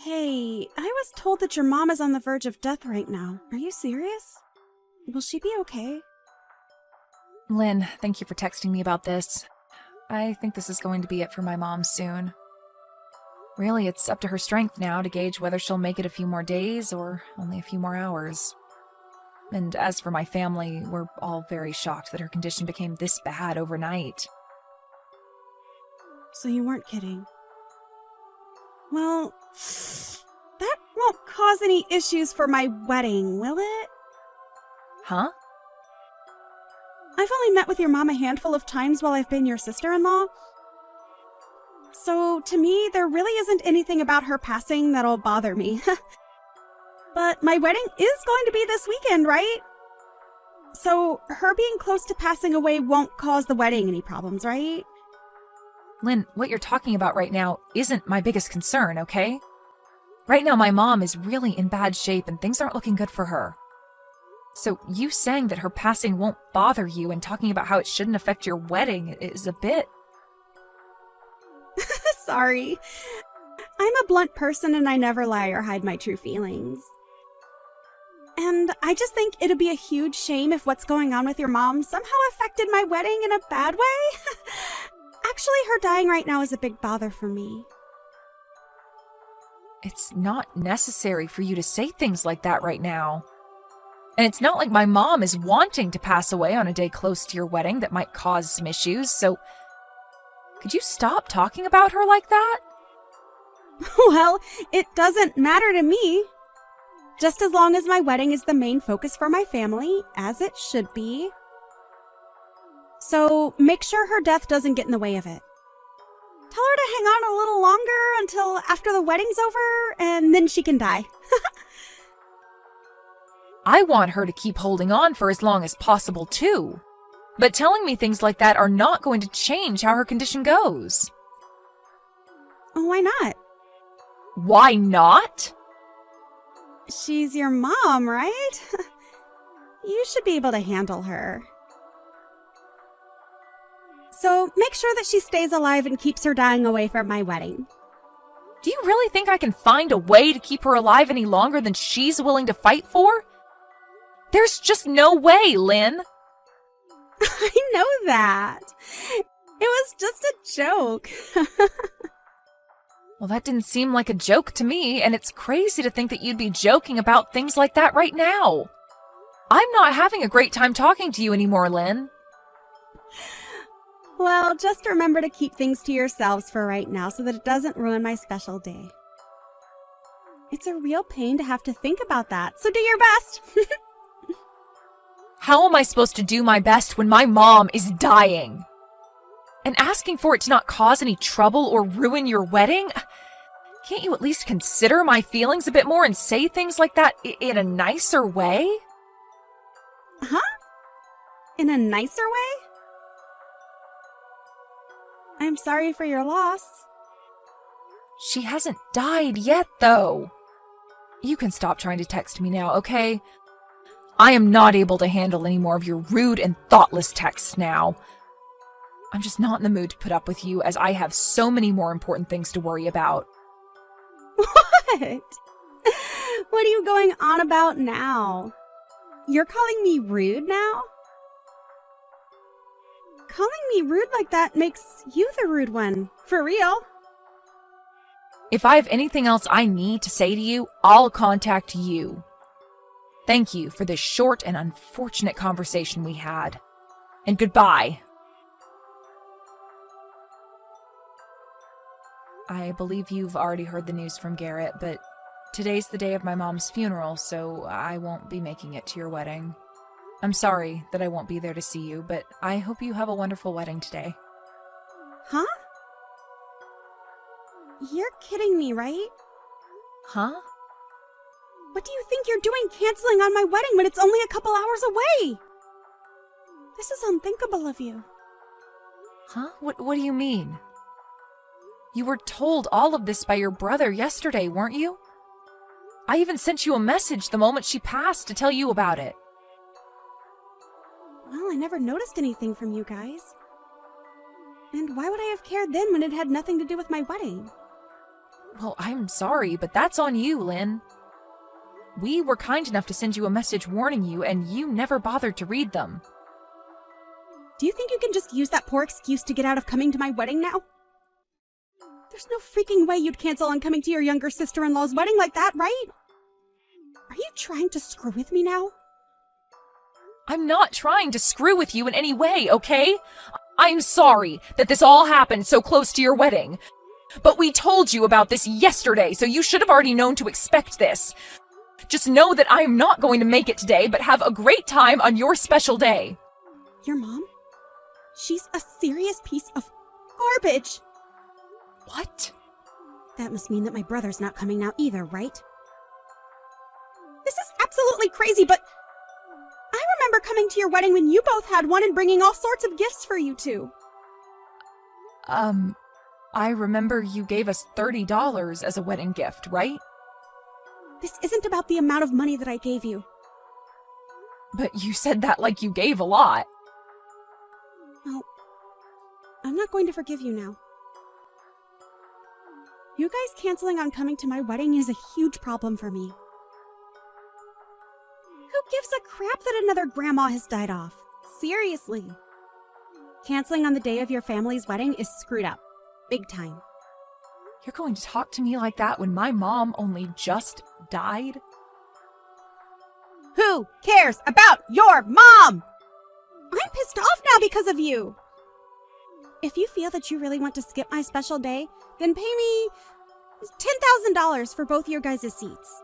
Hey, I was told that your mom is on the verge of death right now. Are you serious? Will she be okay? Lynn, thank you for texting me about this. I think this is going to be it for my mom soon. Really, it's up to her strength now to gauge whether she'll make it a few more days or only a few more hours. And as for my family, we're all very shocked that her condition became this bad overnight. So you weren't kidding. Well, that won't cause any issues for my wedding, will it? Huh? I've only met with your mom a handful of times while I've been your sister-in-law. So, to me, there really isn't anything about her passing that'll bother me. But my wedding is going to be this weekend, right? So, her being close to passing away won't cause the wedding any problems, right? Lynn, what you're talking about right now isn't my biggest concern, okay? Right now, my mom is really in bad shape and things aren't looking good for her. So you saying that her passing won't bother you and talking about how it shouldn't affect your wedding is a bit... Sorry. I'm a blunt person and I never lie or hide my true feelings. And I just think it'd be a huge shame if what's going on with your mom somehow affected my wedding in a bad way. Actually, her dying right now is a big bother for me. It's not necessary for you to say things like that right now. And it's not like my mom is wanting to pass away on a day close to your wedding that might cause some issues, so could you stop talking about her like that? Well, it doesn't matter to me. Just as long as my wedding is the main focus for my family, as it should be. So make sure her death doesn't get in the way of it. Tell her to hang on a little longer until after the wedding's over, and then she can die. I want her to keep holding on for as long as possible, too. But telling me things like that are not going to change how her condition goes. Why not? Why not? She's your mom, right? You should be able to handle her. So make sure that she stays alive and keeps her dying away from my wedding. Do you really think I can find a way to keep her alive any longer than she's willing to fight for? There's just no way, Lynn. I know that. It was just a joke. Well, that didn't seem like a joke to me, and it's crazy to think that you'd be joking about things like that right now. I'm not having a great time talking to you anymore, Lynn. Well, just remember to keep things to yourselves for right now so that it doesn't ruin my special day. It's a real pain to have to think about that, so do your best. How am I supposed to do my best when my mom is dying? And asking for it to not cause any trouble or ruin your wedding? Can't you at least consider my feelings a bit more and say things like that in a nicer way? Huh? In a nicer way? I'm sorry for your loss. She hasn't died yet, though. You can stop trying to text me now, okay? I am not able to handle any more of your rude and thoughtless texts now. I'm just not in the mood to put up with you, as I have so many more important things to worry about. What? What are you going on about now? You're calling me rude now? Calling me rude like that makes you the rude one. For real. If I have anything else I need to say to you, I'll contact you. Thank you for this short and unfortunate conversation we had. And goodbye. I believe you've already heard the news from Garrett, but today's the day of my mom's funeral, so I won't be making it to your wedding. I'm sorry that I won't be there to see you, but I hope you have a wonderful wedding today. Huh? You're kidding me, right? Huh? What do you think you're doing canceling on my wedding when it's only a couple hours away? This is unthinkable of you. Huh? What do you mean? You were told all of this by your brother yesterday, weren't you? I even sent you a message the moment she passed to tell you about it. Well, I never noticed anything from you guys. And why would I have cared then when it had nothing to do with my wedding? Well, I'm sorry, but that's on you, Lynn. We were kind enough to send you a message warning you, and you never bothered to read them. Do you think you can just use that poor excuse to get out of coming to my wedding now? There's no freaking way you'd cancel on coming to your younger sister-in-law's wedding like that, right? Are you trying to screw with me now? I'm not trying to screw with you in any way, okay? I'm sorry that this all happened so close to your wedding. But we told you about this yesterday, so you should have already known to expect this. Just know that I am not going to make it today, but have a great time on your special day. Your mom? She's a serious piece of garbage. What? That must mean that my brother's not coming now either, right? This is absolutely crazy, but I remember coming to your wedding when you both had one and bringing all sorts of gifts for you two. I remember you gave us $30 as a wedding gift, right? This isn't about the amount of money that I gave you. But you said that like you gave a lot. Well, I'm not going to forgive you now. You guys canceling on coming to my wedding is a huge problem for me. Who gives a crap that another grandma has died off? Seriously. Canceling on the day of your family's wedding is screwed up. Big time. You're going to talk to me like that when my mom only just died? Who cares about your mom? I'm pissed off now because of you. If you feel that you really want to skip my special day, then pay me $10,000 for both your guys' seats.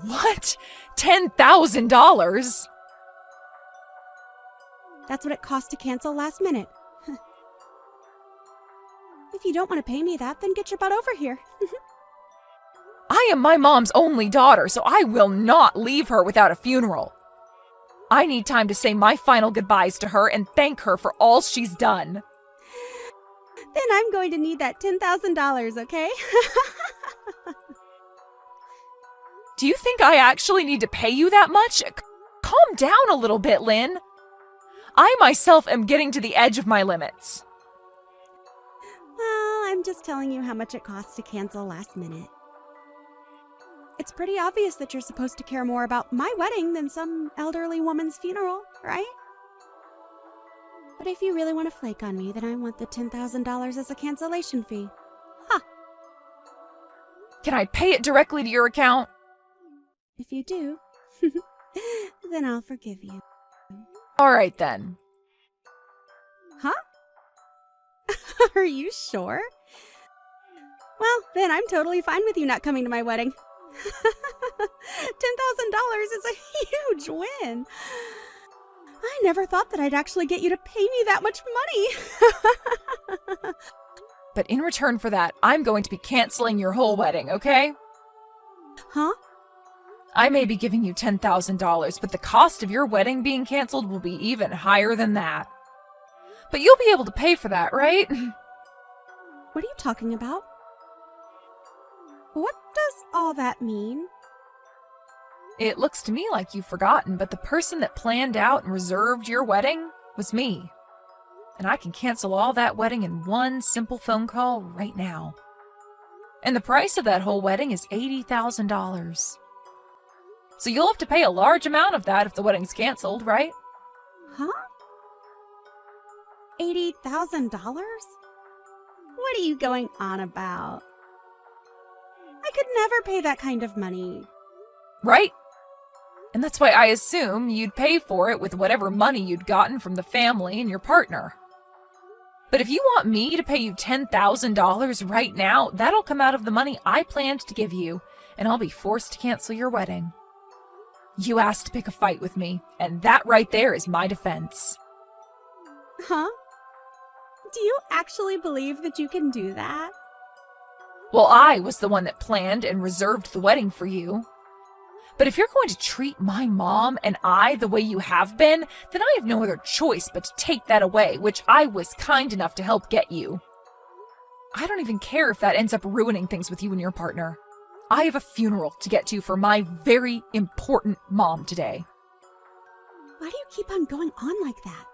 What? $10,000? That's what it cost to cancel last minute. If you don't want to pay me that, then get your butt over here. I am my mom's only daughter, so I will not leave her without a funeral. I need time to say my final goodbyes to her and thank her for all she's done. Then I'm going to need that $10,000, okay? Do you think I actually need to pay you that much? Calm down a little bit, Lynn. I myself am getting to the edge of my limits. Well, I'm just telling you how much it costs to cancel last minute. It's pretty obvious that you're supposed to care more about my wedding than some elderly woman's funeral, right? But if you really want to flake on me, then I want the $10,000 as a cancellation fee. Ha! Can I pay it directly to your account? If you do, then I'll forgive you. All right, then. Huh? Are you sure? Well, then I'm totally fine with you not coming to my wedding. $10,000 is a huge win. I never thought that I'd actually get you to pay me that much money. But in return for that, I'm going to be canceling your whole wedding, okay? Huh? I may be giving you $10,000, but the cost of your wedding being canceled will be even higher than that. But you'll be able to pay for that, right? What are you talking about? What does all that mean? It looks to me like you've forgotten, but the person that planned out and reserved your wedding was me. And I can cancel all that wedding in one simple phone call right now. And the price of that whole wedding is $80,000. So you'll have to pay a large amount of that if the wedding's canceled, right? Huh? $80,000? What are you going on about? I could never pay that kind of money. Right? And that's why I assume you'd pay for it with whatever money you'd gotten from the family and your partner. But if you want me to pay you $10,000 right now, that'll come out of the money I planned to give you, and I'll be forced to cancel your wedding. You asked to pick a fight with me, and that right there is my defense. Huh? Do you actually believe that you can do that? Well, I was the one that planned and reserved the wedding for you. But if you're going to treat my mom and I the way you have been, then I have no other choice but to take that away, which I was kind enough to help get you. I don't even care if that ends up ruining things with you and your partner. I have a funeral to get to for my very important mom today. Why do you keep on going on like that?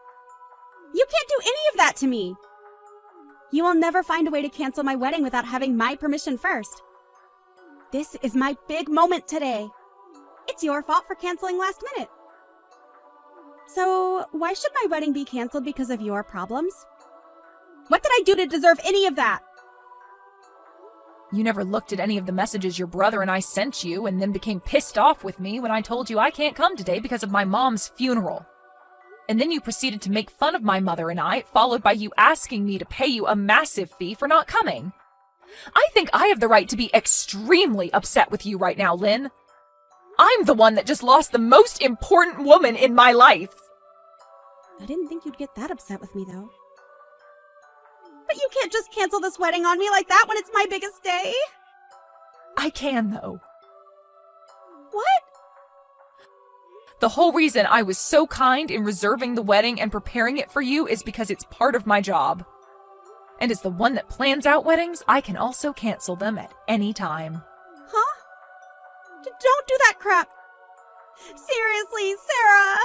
You can't do any of that to me! You will never find a way to cancel my wedding without having my permission first. This is my big moment today. It's your fault for canceling last minute. So, why should my wedding be canceled because of your problems? What did I do to deserve any of that? You never looked at any of the messages your brother and I sent you and then became pissed off with me when I told you I can't come today because of my mom's funeral. And then you proceeded to make fun of my mother and I, followed by you asking me to pay you a massive fee for not coming. I think I have the right to be extremely upset with you right now, Lynn. I'm the one that just lost the most important woman in my life. I didn't think you'd get that upset with me, though. But you can't just cancel this wedding on me like that when it's my biggest day. I can, though. What? The whole reason I was so kind in reserving the wedding and preparing it for you is because it's part of my job. And as the one that plans out weddings, I can also cancel them at any time. Huh? Don't do that crap. Seriously, Sarah.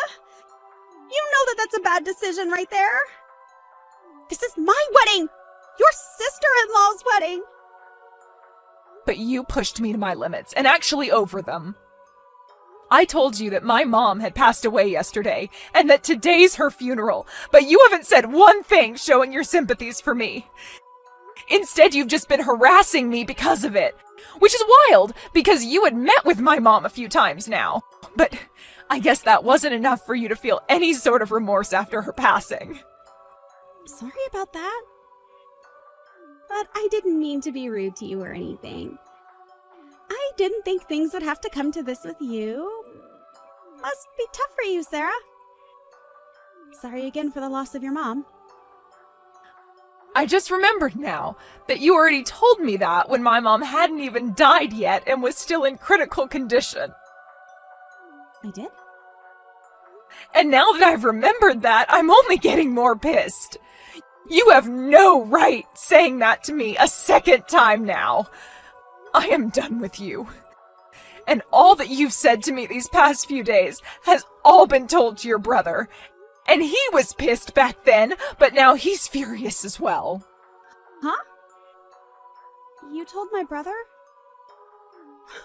You know that that's a bad decision right there. This is my wedding. Your sister-in-law's wedding. But you pushed me to my limits, and actually over them. I told you that my mom had passed away yesterday, and that today's her funeral, but you haven't said one thing showing your sympathies for me. Instead, you've just been harassing me because of it, which is wild, because you had met with my mom a few times now. But I guess that wasn't enough for you to feel any sort of remorse after her passing. Sorry about that. But I didn't mean to be rude to you or anything. I didn't think things would have to come to this with you. Must be tough for you, Sarah. Sorry again for the loss of your mom. I just remembered now that you already told me that when my mom hadn't even died yet and was still in critical condition. I did? And now that I've remembered that, I'm only getting more pissed. You have no right saying that to me a second time now. I am done with you. And all that you've said to me these past few days has all been told to your brother. And he was pissed back then, but now he's furious as well. Huh? You told my brother?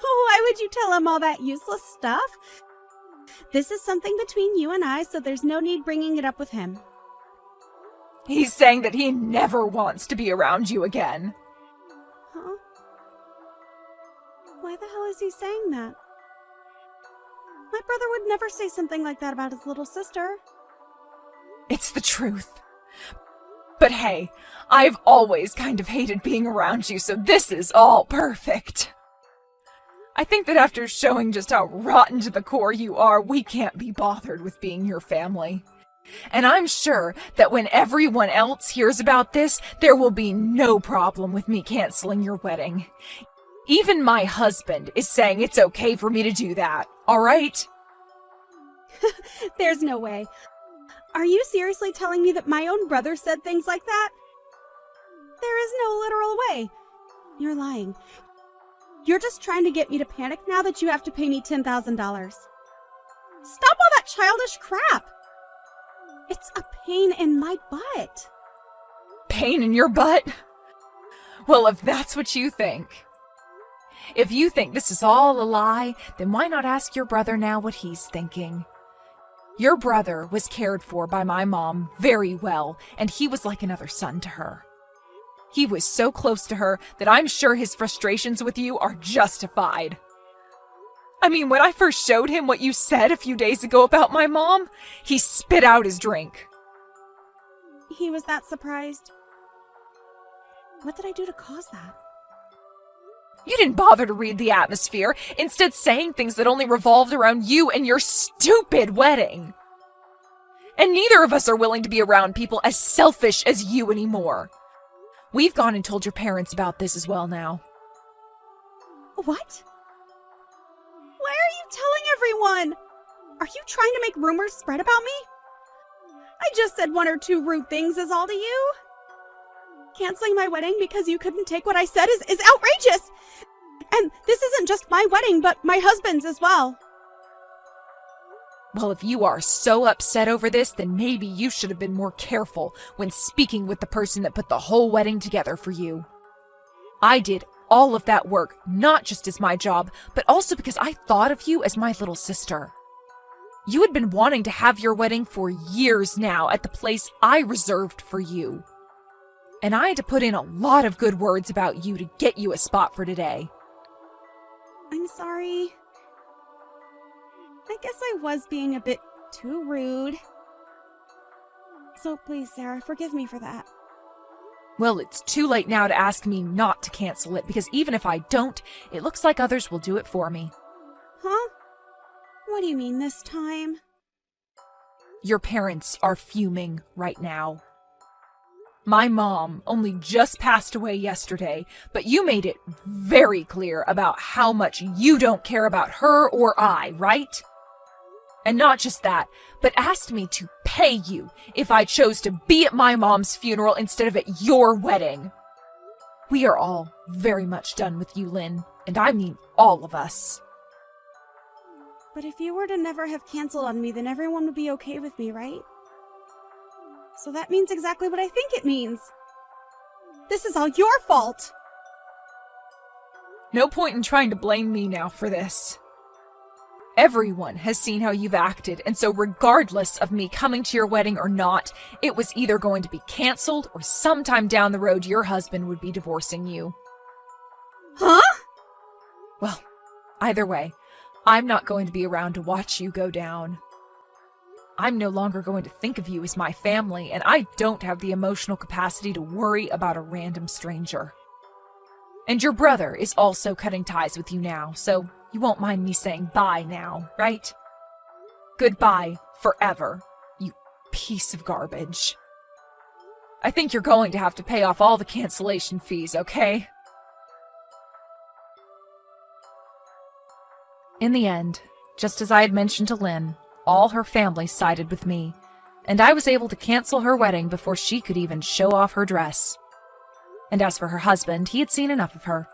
Why would you tell him all that useless stuff? This is something between you and I, so there's no need bringing it up with him. He's saying that he never wants to be around you again. Huh? Why the hell is he saying that? My brother would never say something like that about his little sister. It's the truth. But hey, I've always kind of hated being around you, so this is all perfect. I think that after showing just how rotten to the core you are, we can't be bothered with being your family. And I'm sure that when everyone else hears about this, there will be no problem with me canceling your wedding. Even my husband is saying it's okay for me to do that, all right? There's no way. Are you seriously telling me that my own brother said things like that? There is no literal way. You're lying. You're just trying to get me to panic now that you have to pay me $10,000. Stop all that childish crap! It's a pain in my butt. Pain in your butt? Well, if that's what you think. If you think this is all a lie, then why not ask your brother now what he's thinking? Your brother was cared for by my mom very well, and he was like another son to her. He was so close to her that I'm sure his frustrations with you are justified. I mean, when I first showed him what you said a few days ago about my mom, he spit out his drink. He was that surprised. What did I do to cause that? You didn't bother to read the atmosphere, instead saying things that only revolved around you and your stupid wedding. And neither of us are willing to be around people as selfish as you anymore. We've gone and told your parents about this as well now. What? Why are you telling everyone? Are you trying to make rumors spread about me? I just said one or two rude things is all to you. Canceling my wedding because you couldn't take what I said is outrageous! And this isn't just my wedding, but my husband's as well. Well, if you are so upset over this, then maybe you should have been more careful when speaking with the person that put the whole wedding together for you. I did all of that work, not just as my job, but also because I thought of you as my little sister. You had been wanting to have your wedding for years now at the place I reserved for you. And I had to put in a lot of good words about you to get you a spot for today. I'm sorry. I guess I was being a bit too rude. So please, Sarah, forgive me for that. Well, it's too late now to ask me not to cancel it, because even if I don't, it looks like others will do it for me. Huh? What do you mean this time? Your parents are fuming right now. My mom only just passed away yesterday, but you made it very clear about how much you don't care about her or I, right? And not just that, but asked me to pay you if I chose to be at my mom's funeral instead of at your wedding. We are all very much done with you, Lynn, and I mean all of us. But if you were to never have canceled on me, then everyone would be okay with me, right? So that means exactly what I think it means. This is all your fault! No point in trying to blame me now for this. Everyone has seen how you've acted, and so regardless of me coming to your wedding or not, it was either going to be canceled or sometime down the road your husband would be divorcing you. Huh? Well, either way, I'm not going to be around to watch you go down. I'm no longer going to think of you as my family, and I don't have the emotional capacity to worry about a random stranger. And your brother is also cutting ties with you now, so you won't mind me saying bye now, right? Goodbye forever, you piece of garbage. I think you're going to have to pay off all the cancellation fees, okay? In the end, just as I had mentioned to Lynn, all her family sided with me, and I was able to cancel her wedding before she could even show off her dress. And as for her husband, he had seen enough of her.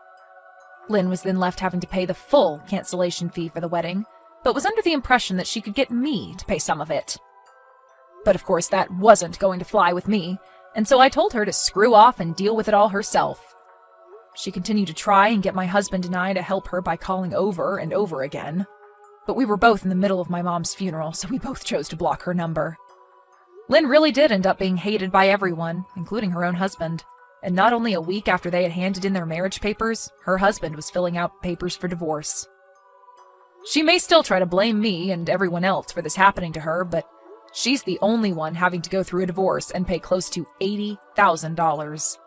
Lynn was then left having to pay the full cancellation fee for the wedding, but was under the impression that she could get me to pay some of it. But of course that wasn't going to fly with me, and so I told her to screw off and deal with it all herself. She continued to try and get my husband and I to help her by calling over and over again. But we were both in the middle of my mom's funeral, so we both chose to block her number. Lynn really did end up being hated by everyone, including her own husband. And not only a week after they had handed in their marriage papers, her husband was filling out papers for divorce. She may still try to blame me and everyone else for this happening to her, but she's the only one having to go through a divorce and pay close to $80,000.